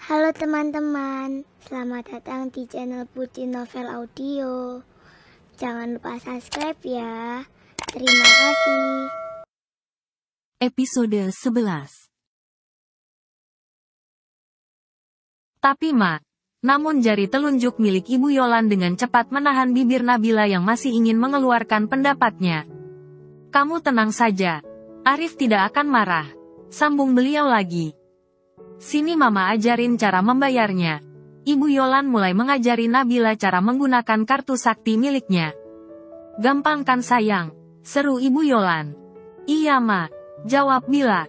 Halo teman-teman, selamat datang di channel Putri Novel Audio. Jangan lupa subscribe ya. Terima kasih. Episode 11. Tapi namun jari telunjuk milik Ibu Yolan dengan cepat menahan bibir Nabila yang masih ingin mengeluarkan pendapatnya. Kamu tenang saja, Arif tidak akan marah, sambung beliau lagi. Sini mama ajarin cara membayarnya. Ibu Yolan mulai mengajari Nabila cara menggunakan kartu sakti miliknya. Gampang kan sayang, seru Ibu Yolan. Iya ma, jawab Bila.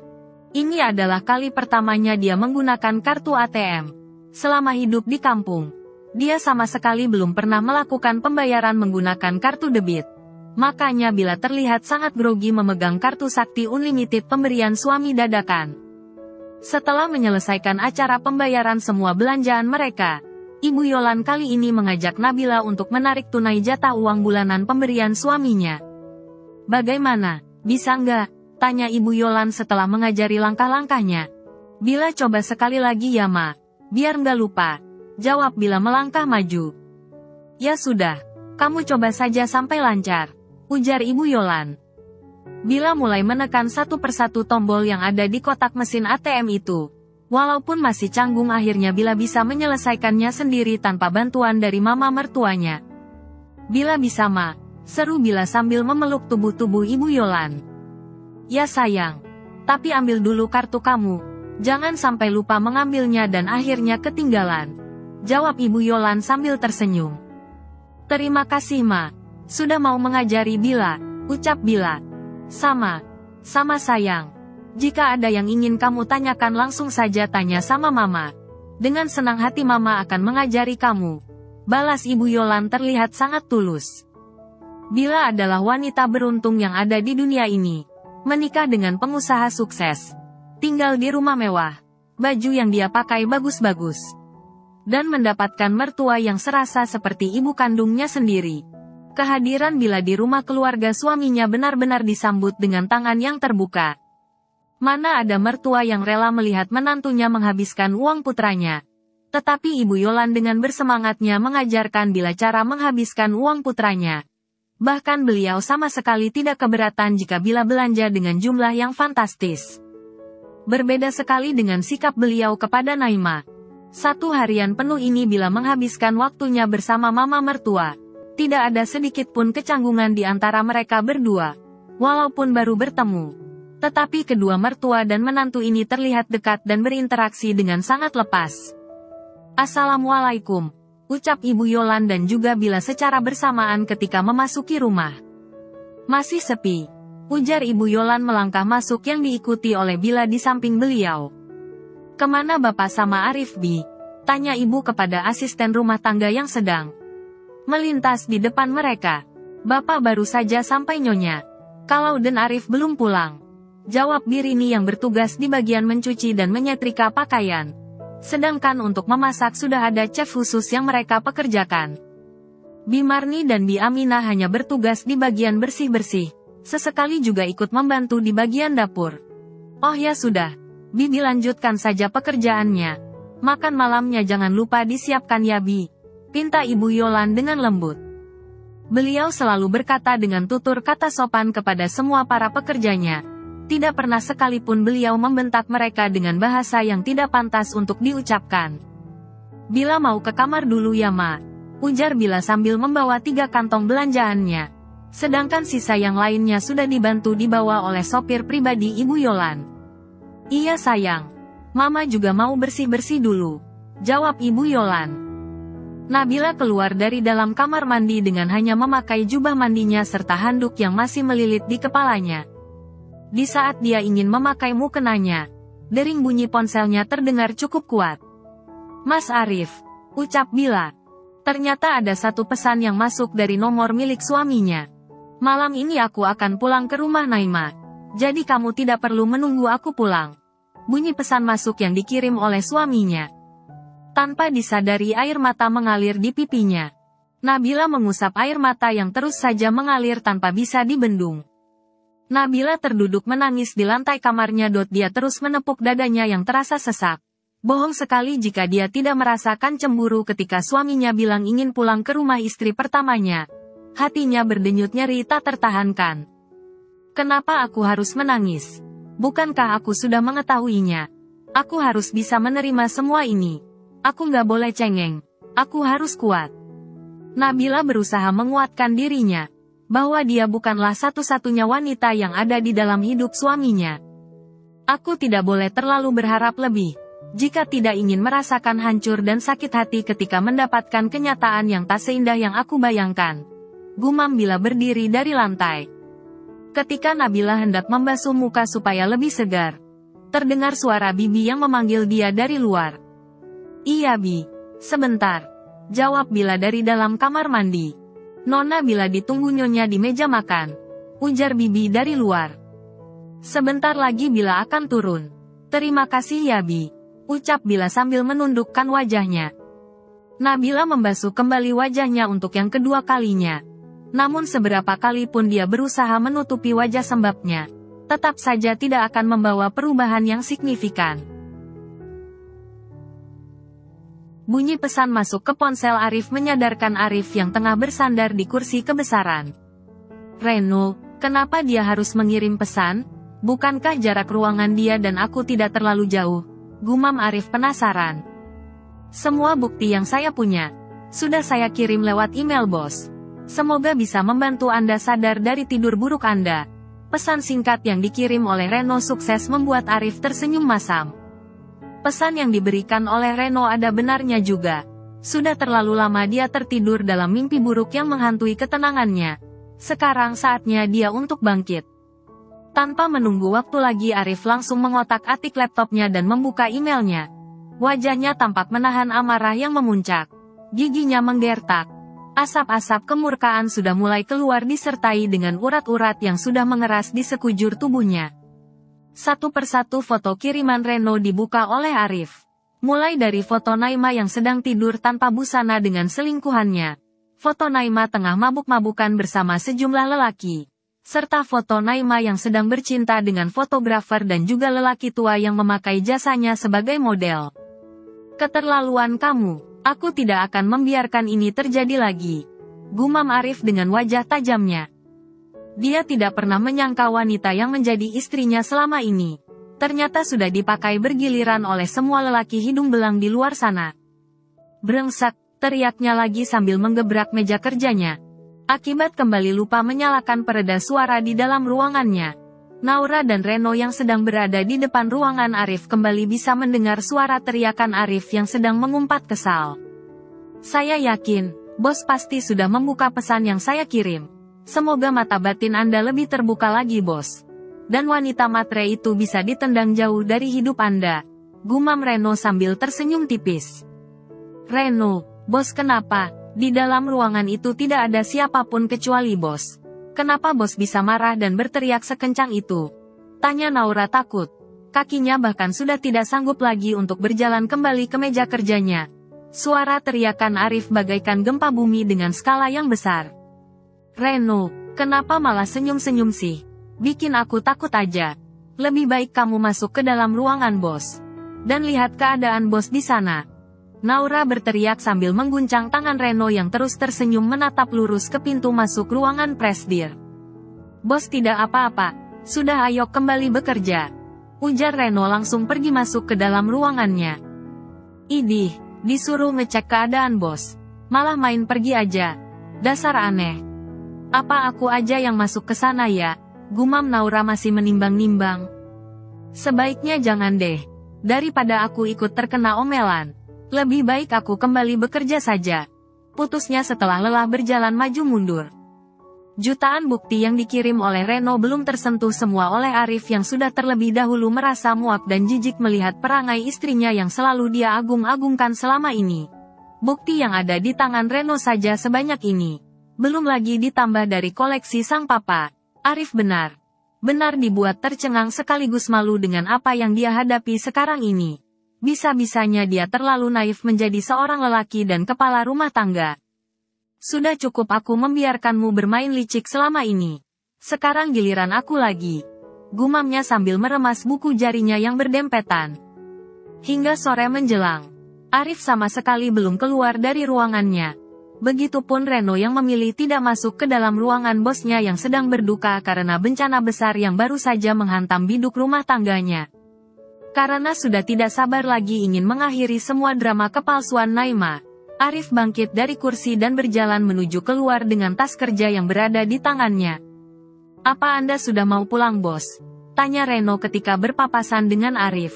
Ini adalah kali pertamanya dia menggunakan kartu ATM. Selama hidup di kampung, dia sama sekali belum pernah melakukan pembayaran menggunakan kartu debit. Makanya Bila terlihat sangat grogi memegang kartu sakti unlimited pemberian suami dadakan. Setelah menyelesaikan acara pembayaran semua belanjaan mereka, Ibu Yolan kali ini mengajak Nabila untuk menarik tunai jatah uang bulanan pemberian suaminya. Bagaimana, bisa nggak? Tanya Ibu Yolan setelah mengajari langkah-langkahnya. Bila coba sekali lagi ya ma, biar nggak lupa, jawab Bila melangkah maju. Ya sudah, kamu coba saja sampai lancar, ujar Ibu Yolan. Bila mulai menekan satu persatu tombol yang ada di kotak mesin ATM itu. Walaupun masih canggung akhirnya Bila bisa menyelesaikannya sendiri tanpa bantuan dari mama mertuanya. Bila bisa ma, seru Bila sambil memeluk tubuh-tubuh Ibu Yolan. Ya sayang, tapi ambil dulu kartu kamu, jangan sampai lupa mengambilnya dan akhirnya ketinggalan, jawab Ibu Yolan sambil tersenyum. Terima kasih ma, sudah mau mengajari Bila, ucap Bila. Sama sayang. Jika ada yang ingin kamu tanyakan langsung saja tanya sama mama. Dengan senang hati mama akan mengajari kamu, balas Ibu Yolan terlihat sangat tulus. Bila adalah wanita beruntung yang ada di dunia ini. Menikah dengan pengusaha sukses. Tinggal di rumah mewah. Baju yang dia pakai bagus-bagus. Dan mendapatkan mertua yang serasa seperti ibu kandungnya sendiri. Kehadiran Bila di rumah keluarga suaminya benar-benar disambut dengan tangan yang terbuka. Mana ada mertua yang rela melihat menantunya menghabiskan uang putranya. Tetapi Ibu Yolan dengan bersemangatnya mengajarkan Bila cara menghabiskan uang putranya. Bahkan beliau sama sekali tidak keberatan jika Bila belanja dengan jumlah yang fantastis. Berbeda sekali dengan sikap beliau kepada Naima. Satu harian penuh ini Bila menghabiskan waktunya bersama mama mertua. Tidak ada sedikit pun kecanggungan di antara mereka berdua. Walaupun baru bertemu. Tetapi kedua mertua dan menantu ini terlihat dekat dan berinteraksi dengan sangat lepas. Assalamualaikum, ucap Ibu Yolan dan juga Bila secara bersamaan ketika memasuki rumah. Masih sepi, ujar Ibu Yolan melangkah masuk yang diikuti oleh Bila di samping beliau. Kemana Bapak sama Arif Bi? Tanya Ibu kepada asisten rumah tangga yang sedang melintas di depan mereka. Bapak baru saja sampai Nyonya. Kalau dan Arif belum pulang. Jawab Birini yang bertugas di bagian mencuci dan menyetrika pakaian. Sedangkan untuk memasak sudah ada chef khusus yang mereka pekerjakan. Bi Marni dan Bi Aminah hanya bertugas di bagian bersih-bersih. Sesekali juga ikut membantu di bagian dapur. Oh ya sudah, Bibi lanjutkan saja pekerjaannya. Makan malamnya jangan lupa disiapkan ya Bi. Pinta Ibu Yolan dengan lembut. Beliau selalu berkata dengan tutur kata sopan kepada semua para pekerjanya. Tidak pernah sekalipun beliau membentak mereka dengan bahasa yang tidak pantas untuk diucapkan. Bila mau ke kamar dulu ya ma, ujar Bila sambil membawa 3 kantong belanjaannya. Sedangkan sisa yang lainnya sudah dibantu dibawa oleh sopir pribadi Ibu Yolan. Iya sayang, mama juga mau bersih-bersih dulu, jawab Ibu Yolan. Nabila keluar dari dalam kamar mandi dengan hanya memakai jubah mandinya serta handuk yang masih melilit di kepalanya. Di saat dia ingin memakai mukenanya, dering bunyi ponselnya terdengar cukup kuat. Mas Arif, ucap Bila. Ternyata ada satu pesan yang masuk dari nomor milik suaminya. Malam ini aku akan pulang ke rumah Naima. Jadi kamu tidak perlu menunggu aku pulang. Bunyi pesan masuk yang dikirim oleh suaminya. Tanpa disadari air mata mengalir di pipinya. Nabila mengusap air mata yang terus saja mengalir tanpa bisa dibendung. Nabila terduduk menangis di lantai kamarnya. Dia terus menepuk dadanya yang terasa sesak. Bohong sekali jika dia tidak merasakan cemburu ketika suaminya bilang ingin pulang ke rumah istri pertamanya. Hatinya berdenyut nyeri tak tertahankan. Kenapa aku harus menangis? Bukankah aku sudah mengetahuinya? Aku harus bisa menerima semua ini. Aku nggak boleh cengeng. Aku harus kuat. Nabila berusaha menguatkan dirinya, bahwa dia bukanlah satu-satunya wanita yang ada di dalam hidup suaminya. Aku tidak boleh terlalu berharap lebih. Jika tidak ingin merasakan hancur dan sakit hati ketika mendapatkan kenyataan yang tak seindah yang aku bayangkan. Gumam Bila berdiri dari lantai. Ketika Nabila hendak membasuh muka supaya lebih segar, terdengar suara Bibi yang memanggil dia dari luar. Iya Bi, sebentar. Jawab Bila dari dalam kamar mandi. Nona Bila ditunggu nyonya di meja makan. Ujar Bibi dari luar. Sebentar lagi Bila akan turun. Terima kasih ya Bi. Ucap Bila sambil menundukkan wajahnya. Nabila membasuh kembali wajahnya untuk yang kedua kalinya. Namun seberapa kali pun dia berusaha menutupi wajah sembabnya, tetap saja tidak akan membawa perubahan yang signifikan. Bunyi pesan masuk ke ponsel Arif menyadarkan Arif yang tengah bersandar di kursi kebesaran. Reno, kenapa dia harus mengirim pesan? Bukankah jarak ruangan dia dan aku tidak terlalu jauh? Gumam Arif penasaran. Semua bukti yang saya punya sudah saya kirim lewat email bos. Semoga bisa membantu Anda sadar dari tidur buruk Anda. Pesan singkat yang dikirim oleh Reno sukses membuat Arif tersenyum masam. Pesan yang diberikan oleh Reno ada benarnya juga. Sudah terlalu lama dia tertidur dalam mimpi buruk yang menghantui ketenangannya. Sekarang saatnya dia untuk bangkit. Tanpa menunggu waktu lagi Arif langsung mengotak-atik laptopnya dan membuka emailnya. Wajahnya tampak menahan amarah yang memuncak. Giginya menggertak. Asap-asap kemurkaan sudah mulai keluar disertai dengan urat-urat yang sudah mengeras di sekujur tubuhnya. Satu persatu foto kiriman Reno dibuka oleh Arif. Mulai dari foto Naima yang sedang tidur tanpa busana dengan selingkuhannya. Foto Naima tengah mabuk-mabukan bersama sejumlah lelaki. Serta foto Naima yang sedang bercinta dengan fotografer dan juga lelaki tua yang memakai jasanya sebagai model. Keterlaluan kamu, aku tidak akan membiarkan ini terjadi lagi. Gumam Arif dengan wajah tajamnya. Dia tidak pernah menyangka wanita yang menjadi istrinya selama ini ternyata sudah dipakai bergiliran oleh semua lelaki hidung belang di luar sana. Brengsek, teriaknya lagi sambil menggebrak meja kerjanya. Akibat kembali lupa menyalakan pereda suara di dalam ruangannya. Naura dan Reno yang sedang berada di depan ruangan Arif kembali bisa mendengar suara teriakan Arif yang sedang mengumpat kesal. Saya yakin, bos pasti sudah membuka pesan yang saya kirim. Semoga mata batin Anda lebih terbuka lagi bos. Dan wanita matre itu bisa ditendang jauh dari hidup Anda. Gumam Reno sambil tersenyum tipis. Reno, bos kenapa? Di dalam ruangan itu tidak ada siapapun kecuali bos. Kenapa bos bisa marah dan berteriak sekencang itu? Tanya Naura takut. Kakinya bahkan sudah tidak sanggup lagi untuk berjalan kembali ke meja kerjanya. Suara teriakan Arif bagaikan gempa bumi dengan skala yang besar. Reno, kenapa malah senyum-senyum sih? Bikin aku takut aja. Lebih baik kamu masuk ke dalam ruangan bos. Dan lihat keadaan bos di sana. Naura berteriak sambil mengguncang tangan Reno yang terus tersenyum menatap lurus ke pintu masuk ruangan presdir. Bos tidak apa-apa, sudah ayo kembali bekerja. Ujar Reno langsung pergi masuk ke dalam ruangannya. Idih, disuruh ngecek keadaan bos. Malah main pergi aja. Dasar aneh. Apa aku aja yang masuk ke sana ya? Gumam Naura masih menimbang-nimbang. Sebaiknya jangan deh. Daripada aku ikut terkena omelan. Lebih baik aku kembali bekerja saja. Putusnya setelah lelah berjalan maju mundur. Jutaan bukti yang dikirim oleh Reno belum tersentuh semua oleh Arif yang sudah terlebih dahulu merasa muak dan jijik melihat perangai istrinya yang selalu dia agung-agungkan selama ini. Bukti yang ada di tangan Reno saja sebanyak ini. Belum lagi ditambah dari koleksi sang papa. Arif benar dibuat tercengang sekaligus malu dengan apa yang dia hadapi sekarang ini. Bisa-bisanya dia terlalu naif menjadi seorang lelaki dan kepala rumah tangga. Sudah cukup aku membiarkanmu bermain licik selama ini. Sekarang giliran aku lagi. Gumamnya sambil meremas buku jarinya yang berdempetan. Hingga sore menjelang, Arif sama sekali belum keluar dari ruangannya. Begitupun Reno yang memilih tidak masuk ke dalam ruangan bosnya yang sedang berduka karena bencana besar yang baru saja menghantam biduk rumah tangganya. Karena sudah tidak sabar lagi ingin mengakhiri semua drama kepalsuan Naima, Arif bangkit dari kursi dan berjalan menuju keluar dengan tas kerja yang berada di tangannya. "Apa Anda sudah mau pulang, Bos?" tanya Reno ketika berpapasan dengan Arif.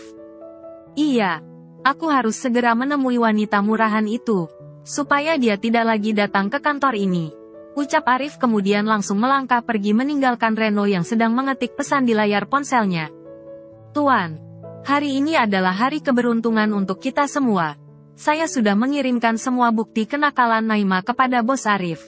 "Iya, aku harus segera menemui wanita murahan itu, supaya dia tidak lagi datang ke kantor ini," ucap Arif kemudian langsung melangkah pergi meninggalkan Reno yang sedang mengetik pesan di layar ponselnya. "Tuan, hari ini adalah hari keberuntungan untuk kita semua. Saya sudah mengirimkan semua bukti kenakalan Naima kepada Bos Arif.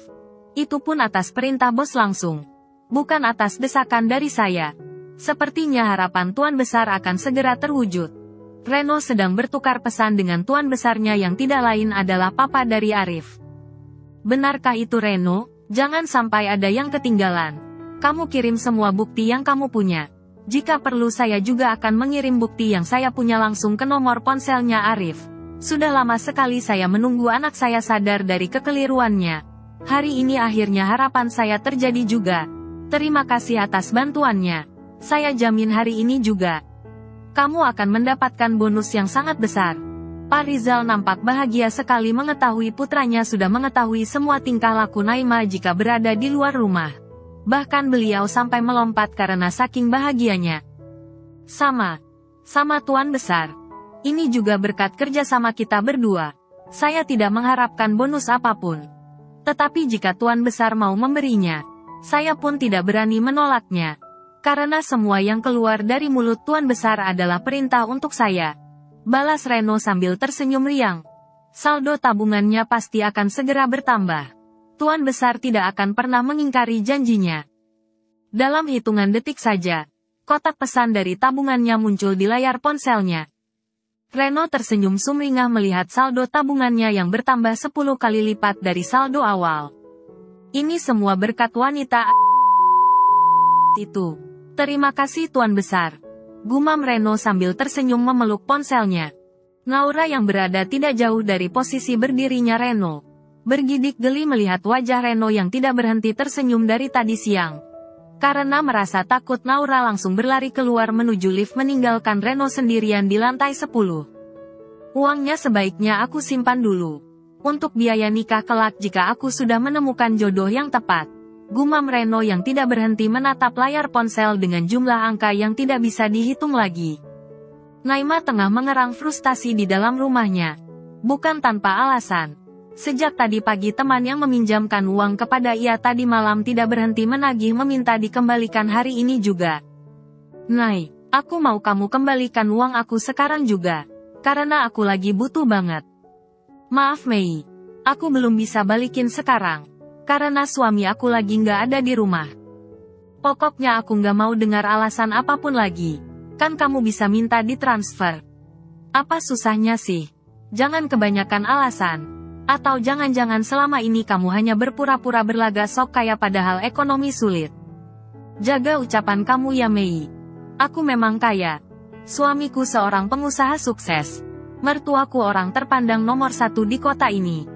Itu pun atas perintah Bos langsung, bukan atas desakan dari saya. Sepertinya harapan Tuan Besar akan segera terwujud." Reno sedang bertukar pesan dengan tuan besarnya yang tidak lain adalah papa dari Arif. "Benarkah itu Reno? Jangan sampai ada yang ketinggalan. Kamu kirim semua bukti yang kamu punya. Jika perlu saya juga akan mengirim bukti yang saya punya langsung ke nomor ponselnya Arif. Sudah lama sekali saya menunggu anak saya sadar dari kekeliruannya. Hari ini akhirnya harapan saya terjadi juga. Terima kasih atas bantuannya. Saya jamin hari ini juga kamu akan mendapatkan bonus yang sangat besar." Pak Rizal nampak bahagia sekali mengetahui putranya sudah mengetahui semua tingkah laku Naima jika berada di luar rumah. Bahkan beliau sampai melompat karena saking bahagianya. Sama Tuan Besar. Ini juga berkat kerjasama kita berdua. Saya tidak mengharapkan bonus apapun. Tetapi jika Tuan Besar mau memberinya, saya pun tidak berani menolaknya. Karena semua yang keluar dari mulut Tuan Besar adalah perintah untuk saya, balas Reno sambil tersenyum riang. Saldo tabungannya pasti akan segera bertambah. Tuan Besar tidak akan pernah mengingkari janjinya. Dalam hitungan detik saja, kotak pesan dari tabungannya muncul di layar ponselnya. Reno tersenyum sumringah melihat saldo tabungannya yang bertambah 10 kali lipat dari saldo awal. Ini semua berkat wanita itu. "Terima kasih Tuan Besar," gumam Reno sambil tersenyum memeluk ponselnya. Naura yang berada tidak jauh dari posisi berdirinya Reno, bergidik geli melihat wajah Reno yang tidak berhenti tersenyum dari tadi siang. Karena merasa takut, Naura langsung berlari keluar menuju lift meninggalkan Reno sendirian di lantai 10. "Uangnya sebaiknya aku simpan dulu, untuk biaya nikah kelak jika aku sudah menemukan jodoh yang tepat," gumam Reno yang tidak berhenti menatap layar ponsel dengan jumlah angka yang tidak bisa dihitung lagi. Naima tengah mengerang frustasi di dalam rumahnya. Bukan tanpa alasan. Sejak tadi pagi teman yang meminjamkan uang kepada ia tadi malam tidak berhenti menagih meminta dikembalikan hari ini juga. "Nai, aku mau kamu kembalikan uang aku sekarang juga. Karena aku lagi butuh banget." "Maaf Mei, aku belum bisa balikin sekarang. Karena suami aku lagi nggak ada di rumah. Pokoknya aku nggak mau dengar alasan apapun lagi. Kan kamu bisa minta ditransfer. Apa susahnya sih? Jangan kebanyakan alasan. Atau jangan-jangan selama ini kamu hanya berpura-pura berlagak sok kaya padahal ekonomi sulit. Jaga ucapan kamu ya Mei. Aku memang kaya. Suamiku seorang pengusaha sukses. Mertuaku orang terpandang nomor 1 di kota ini.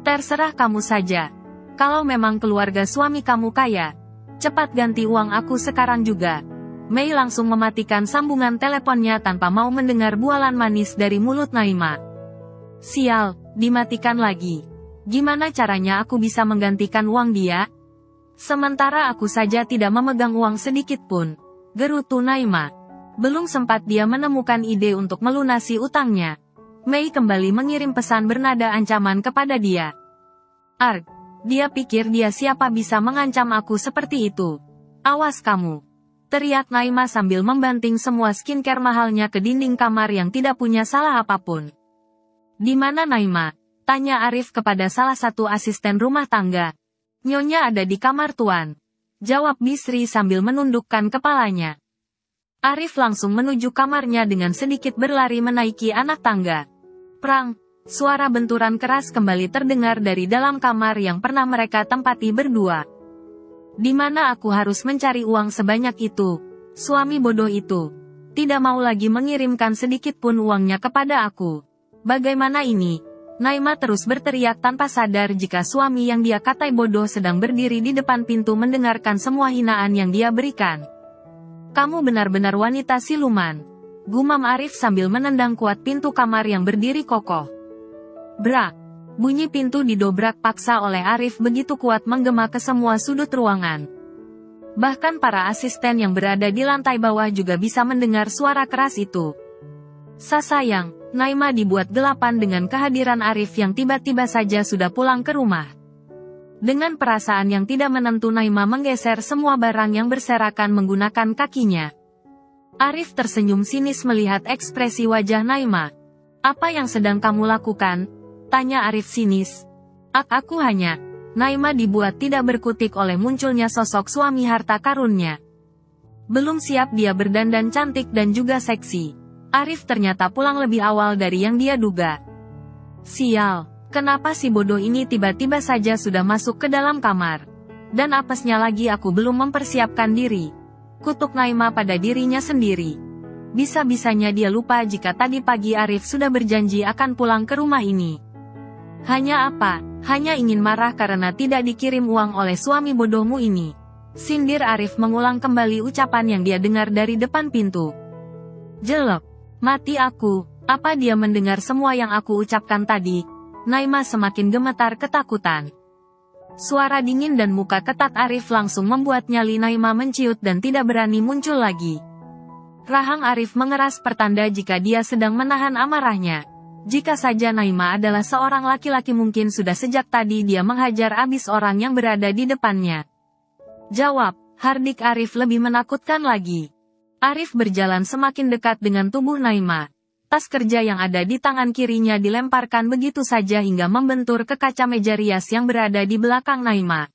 Terserah kamu saja. Kalau memang keluarga suami kamu kaya, cepat ganti uang aku sekarang juga." Mei langsung mematikan sambungan teleponnya tanpa mau mendengar bualan manis dari mulut Naima. "Sial, dimatikan lagi. Gimana caranya aku bisa menggantikan uang dia? Sementara aku saja tidak memegang uang sedikit pun," gerutu Naima. Belum sempat dia menemukan ide untuk melunasi utangnya, Mei kembali mengirim pesan bernada ancaman kepada dia. "Arg, dia pikir dia siapa bisa mengancam aku seperti itu? Awas kamu!" teriak Naima sambil membanting semua skincare mahalnya ke dinding kamar yang tidak punya salah apapun. "Di mana Naima?" tanya Arif kepada salah satu asisten rumah tangga. "Nyonya ada di kamar Tuan," jawab Bisri sambil menundukkan kepalanya. Arif langsung menuju kamarnya dengan sedikit berlari menaiki anak tangga. Prang! Suara benturan keras kembali terdengar dari dalam kamar yang pernah mereka tempati berdua. "Di mana aku harus mencari uang sebanyak itu? Suami bodoh itu. tidak mau lagi mengirimkan sedikit pun uangnya kepada aku. Bagaimana ini? Naima terus berteriak tanpa sadar jika suami yang dia katai bodoh sedang berdiri di depan pintu mendengarkan semua hinaan yang dia berikan. Kamu benar-benar wanita siluman, gumam Arif sambil menendang kuat pintu kamar yang berdiri kokoh. Brak! Bunyi pintu didobrak paksa oleh Arif begitu kuat menggema ke semua sudut ruangan. Bahkan para asisten yang berada di lantai bawah juga bisa mendengar suara keras itu. Sayang, Naima dibuat gelapan dengan kehadiran Arif yang tiba-tiba saja sudah pulang ke rumah. Dengan perasaan yang tidak menentu Naima menggeser semua barang yang berserakan menggunakan kakinya. Arif tersenyum sinis melihat ekspresi wajah Naima. Apa yang sedang kamu lakukan? Tanya Arif sinis. Aku hanya. Naima dibuat tidak berkutik oleh munculnya sosok suami harta karunnya. Belum siap dia berdandan cantik dan juga seksi. Arif ternyata pulang lebih awal dari yang dia duga. Sial. Kenapa si bodoh ini tiba-tiba saja sudah masuk ke dalam kamar? Dan apesnya lagi aku belum mempersiapkan diri. Kutuk Naima pada dirinya sendiri. Bisa-bisanya dia lupa jika tadi pagi Arif sudah berjanji akan pulang ke rumah ini. Hanya apa? Hanya ingin marah karena tidak dikirim uang oleh suami bodohmu ini. Sindir Arif mengulang kembali ucapan yang dia dengar dari depan pintu. Jelek. Mati aku. Apa dia mendengar semua yang aku ucapkan tadi? Naima semakin gemetar ketakutan. Suara dingin dan muka ketat Arif langsung membuat nyali Naima menciut dan tidak berani muncul lagi. Rahang Arif mengeras pertanda jika dia sedang menahan amarahnya. Jika saja Naima adalah seorang laki-laki mungkin sudah sejak tadi dia menghajar habis orang yang berada di depannya. Jawab, hardik Arif lebih menakutkan lagi. Arif berjalan semakin dekat dengan tubuh Naima. Tas kerja yang ada di tangan kirinya dilemparkan begitu saja hingga membentur ke kaca meja rias yang berada di belakang Naima.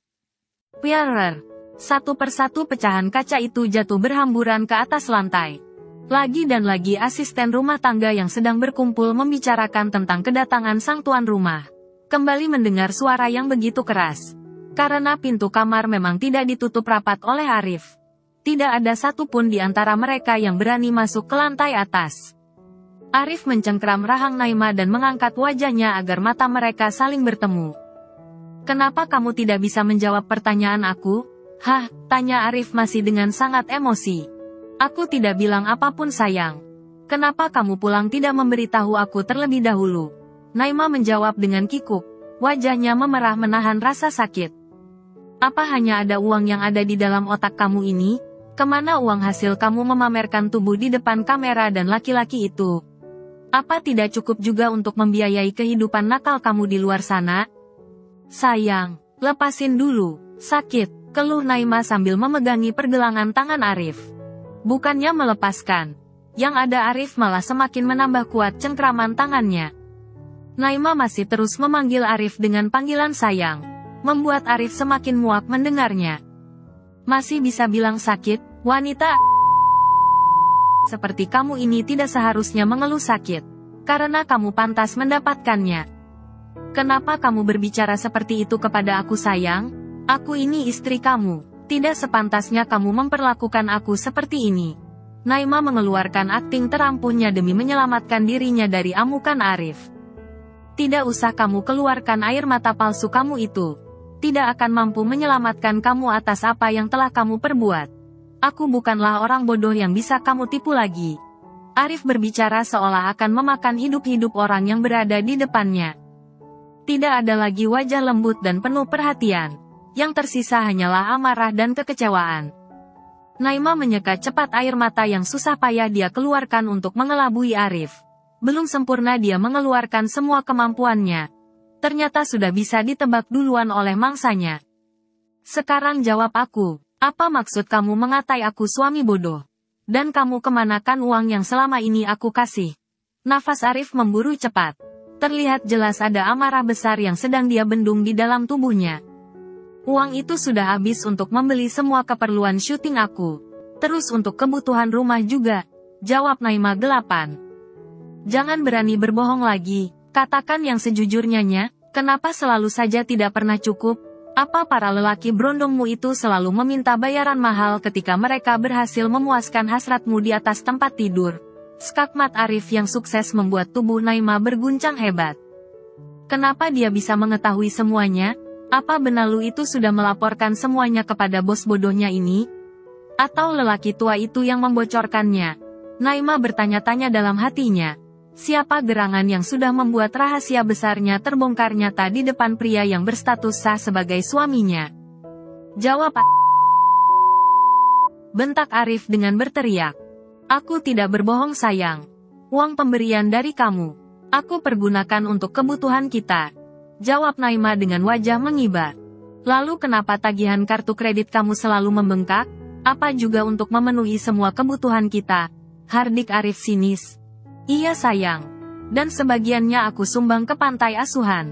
Piarer. Satu persatu pecahan kaca itu jatuh berhamburan ke atas lantai. Lagi dan lagi asisten rumah tangga yang sedang berkumpul membicarakan tentang kedatangan sang tuan rumah. Kembali mendengar suara yang begitu keras. Karena pintu kamar memang tidak ditutup rapat oleh Arif. Tidak ada satupun di antara mereka yang berani masuk ke lantai atas. Arif mencengkeram rahang Naima dan mengangkat wajahnya agar mata mereka saling bertemu. Kenapa kamu tidak bisa menjawab pertanyaan aku? Hah, tanya Arif masih dengan sangat emosi. Aku tidak bilang apapun sayang. Kenapa kamu pulang tidak memberitahu aku terlebih dahulu? Naima menjawab dengan kikuk. Wajahnya memerah menahan rasa sakit. Apa hanya ada uang yang ada di dalam otak kamu ini? Kemana uang hasil kamu memamerkan tubuh di depan kamera dan laki-laki itu? Apa tidak cukup juga untuk membiayai kehidupan nakal kamu di luar sana? Sayang, lepasin dulu. Sakit, keluh Naima sambil memegangi pergelangan tangan Arif. Bukannya melepaskan. Yang ada Arif malah semakin menambah kuat cengkraman tangannya. Naima masih terus memanggil Arif dengan panggilan sayang. Membuat Arif semakin muak mendengarnya. Masih bisa bilang sakit, wanita seperti kamu ini tidak seharusnya mengeluh sakit. Karena kamu pantas mendapatkannya. Kenapa kamu berbicara seperti itu kepada aku sayang? Aku ini istri kamu. Tidak sepantasnya kamu memperlakukan aku seperti ini. Naima mengeluarkan akting terampuhnya demi menyelamatkan dirinya dari amukan Arif. Tidak usah kamu keluarkan air mata palsu kamu itu. Tidak akan mampu menyelamatkan kamu atas apa yang telah kamu perbuat. Aku bukanlah orang bodoh yang bisa kamu tipu lagi. Arif berbicara seolah akan memakan hidup-hidup orang yang berada di depannya. Tidak ada lagi wajah lembut dan penuh perhatian. Yang tersisa hanyalah amarah dan kekecewaan. Naima menyeka cepat air mata yang susah payah dia keluarkan untuk mengelabui Arif. Belum sempurna dia mengeluarkan semua kemampuannya. Ternyata sudah bisa ditebak duluan oleh mangsanya. Sekarang jawab aku. Apa maksud kamu mengatai aku suami bodoh? Dan kamu kemanakan uang yang selama ini aku kasih? Nafas Arif memburu cepat. Terlihat jelas ada amarah besar yang sedang dia bendung di dalam tubuhnya. Uang itu sudah habis untuk membeli semua keperluan syuting aku. Terus untuk kebutuhan rumah juga. Jawab Naima gelapan. Jangan berani berbohong lagi. Katakan yang sejujurnya, kenapa selalu saja tidak pernah cukup? Apa para lelaki berondongmu itu selalu meminta bayaran mahal ketika mereka berhasil memuaskan hasratmu di atas tempat tidur? Skakmat Arif yang sukses membuat tubuh Naima berguncang hebat. Kenapa dia bisa mengetahui semuanya? Apa Benalu itu sudah melaporkan semuanya kepada bos bodohnya ini? Atau lelaki tua itu yang membocorkannya? Naima bertanya-tanya dalam hatinya. Siapa gerangan yang sudah membuat rahasia besarnya terbongkar nyata di depan pria yang berstatus sah sebagai suaminya? Jawab, bentak Arif dengan berteriak. Aku tidak berbohong sayang. Uang pemberian dari kamu. Aku pergunakan untuk kebutuhan kita. Jawab Naima dengan wajah mengibar. Lalu kenapa tagihan kartu kredit kamu selalu membengkak? Apa juga untuk memenuhi semua kebutuhan kita? Hardik Arif sinis. Iya sayang. Dan sebagiannya aku sumbang ke pantai asuhan.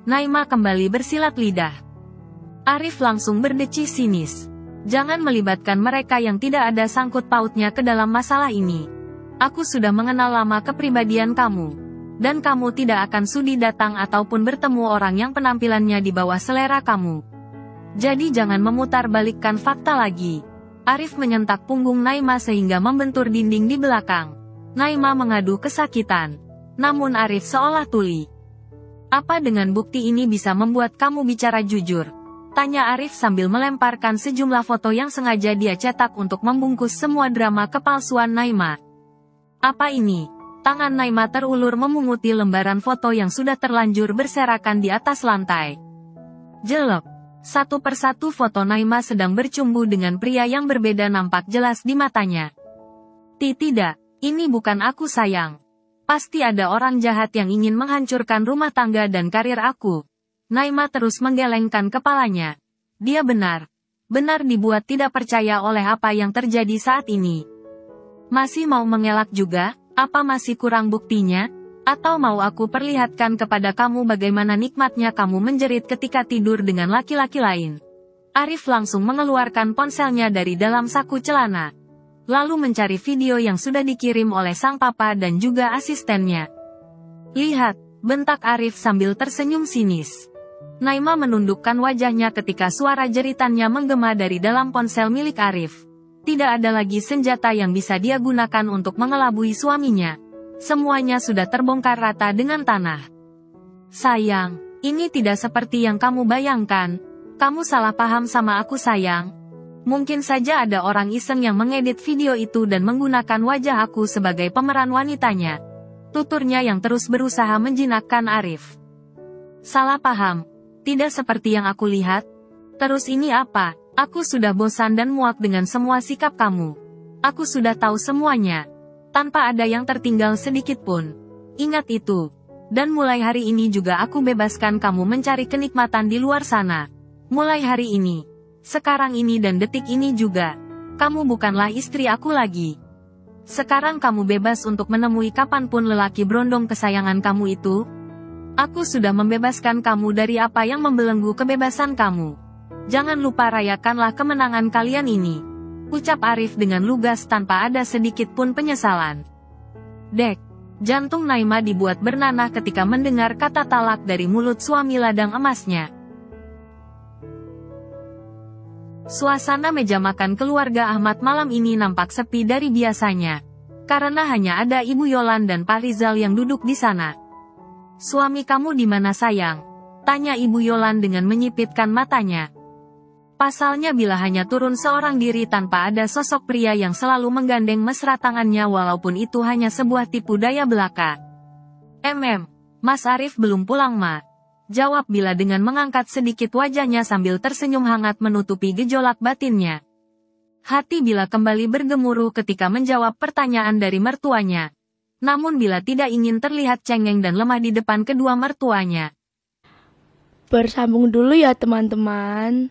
Naima kembali bersilat lidah. Arif langsung berdecih sinis. Jangan melibatkan mereka yang tidak ada sangkut pautnya ke dalam masalah ini. Aku sudah mengenal lama kepribadian kamu. Dan kamu tidak akan sudi datang ataupun bertemu orang yang penampilannya di bawah selera kamu. Jadi jangan memutarbalikkan fakta lagi. Arif menyentak punggung Naima sehingga membentur dinding di belakang. Naima mengadu kesakitan. Namun Arif seolah tuli. Apa dengan bukti ini bisa membuat kamu bicara jujur? Tanya Arif sambil melemparkan sejumlah foto yang sengaja dia cetak untuk membungkus semua drama kepalsuan Naima. Apa ini? Tangan Naima terulur memunguti lembaran foto yang sudah terlanjur berserakan di atas lantai. Jelek. Satu persatu foto Naima sedang bercumbu dengan pria yang berbeda nampak jelas di matanya. Tidak. Ini bukan aku sayang. Pasti ada orang jahat yang ingin menghancurkan rumah tangga dan karir aku. Naima terus menggelengkan kepalanya. Dia benar. Benar dibuat tidak percaya oleh apa yang terjadi saat ini. Masih mau mengelak juga? Apa masih kurang buktinya? Atau mau aku perlihatkan kepada kamu bagaimana nikmatnya kamu menjerit ketika tidur dengan laki-laki lain? Arif langsung mengeluarkan ponselnya dari dalam saku celana. Lalu mencari video yang sudah dikirim oleh sang papa dan juga asistennya. Lihat, bentak Arif sambil tersenyum sinis. Naima menundukkan wajahnya ketika suara jeritannya menggema dari dalam ponsel milik Arif. Tidak ada lagi senjata yang bisa dia gunakan untuk mengelabui suaminya. Semuanya sudah terbongkar rata dengan tanah. Sayang, ini tidak seperti yang kamu bayangkan. Kamu salah paham sama aku sayang. Mungkin saja ada orang iseng yang mengedit video itu dan menggunakan wajah aku sebagai pemeran wanitanya. Tuturnya yang terus berusaha menjinakkan Arif. Salah paham. Tidak seperti yang aku lihat. Terus ini apa? Aku sudah bosan dan muak dengan semua sikap kamu. Aku sudah tahu semuanya. Tanpa ada yang tertinggal sedikit pun. Ingat itu. Dan mulai hari ini juga aku bebaskan kamu mencari kenikmatan di luar sana. Mulai hari ini. Sekarang ini dan detik ini juga. Kamu bukanlah istri aku lagi. Sekarang kamu bebas untuk menemui kapanpun lelaki berondong kesayangan kamu itu. Aku sudah membebaskan kamu dari apa yang membelenggu kebebasan kamu. Jangan lupa rayakanlah kemenangan kalian ini. Ucap Arif dengan lugas tanpa ada sedikit pun penyesalan. Dek. Jantung Naima dibuat bernanah ketika mendengar kata talak dari mulut suami ladang emasnya. Suasana meja makan keluarga Ahmad malam ini nampak sepi dari biasanya. Karena hanya ada Ibu Yolan dan Pak Rizal yang duduk di sana. Suami kamu di mana sayang? Tanya Ibu Yolan dengan menyipitkan matanya. Pasalnya bila hanya turun seorang diri tanpa ada sosok pria yang selalu menggandeng mesra tangannya walaupun itu hanya sebuah tipu daya belaka. Mas Arif belum pulang ma. Jawab Bila dengan mengangkat sedikit wajahnya sambil tersenyum hangat menutupi gejolak batinnya. Hati Bila kembali bergemuruh ketika menjawab pertanyaan dari mertuanya. Namun Bila tidak ingin terlihat cengeng dan lemah di depan kedua mertuanya. Bersambung dulu ya teman-teman.